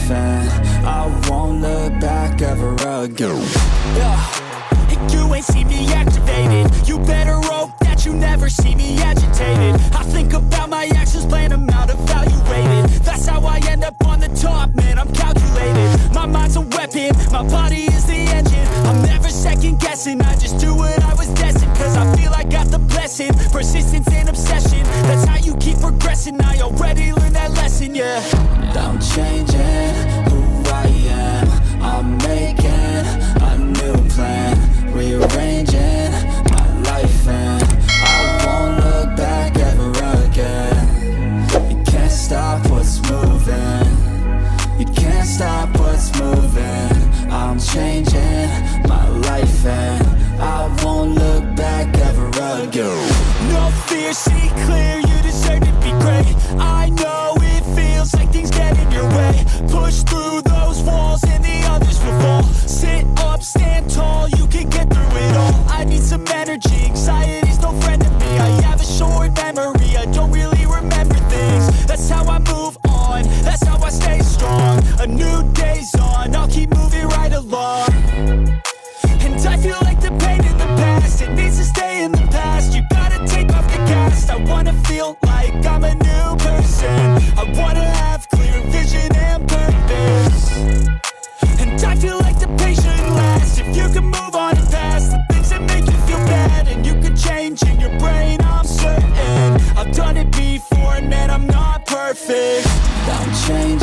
life, and I won't look back ever again. You ain't see me activated. You better hope that you never see me agitated. I think about my actions, plan them out, evaluated. That's how I end up on the top, man, I'm calculated. My mind's a weapon, my body is the engine. I'm never second guessing, I just do what I was destined. Cause I feel I got the blessing, persistence and obsession. That's how you keep progressing, I already learned that lesson, yeah. I'm changing who I am, I'm making a new plan, rearranging my life, and I won't look back ever again. You can't stop what's moving, you can't stop what's moving. I'm changing my life, and I won't look back ever again. No fear, see clear, you deserve to be great. I know it feels like things get in your way. Push through those walls and the others will fall. Sit up, stand tall, you can get through it all. I need some energy, anxiety's no friend to me. I have a short memory, I don't really remember things. That's how I move on, that's how I stay strong. A new day's on, I'll keep moving right along. And I feel like the pain in the past, it needs to stay in the past. You gotta take off the cast. I wanna feel like I'm a new person. I wanna have clear vision and purpose. And I feel like the pain shouldn't last. If you can move on and past the things that make you feel bad, and you can change in your brain, I'm certain. I've done it before, and man, I'm not perfect. I'm changing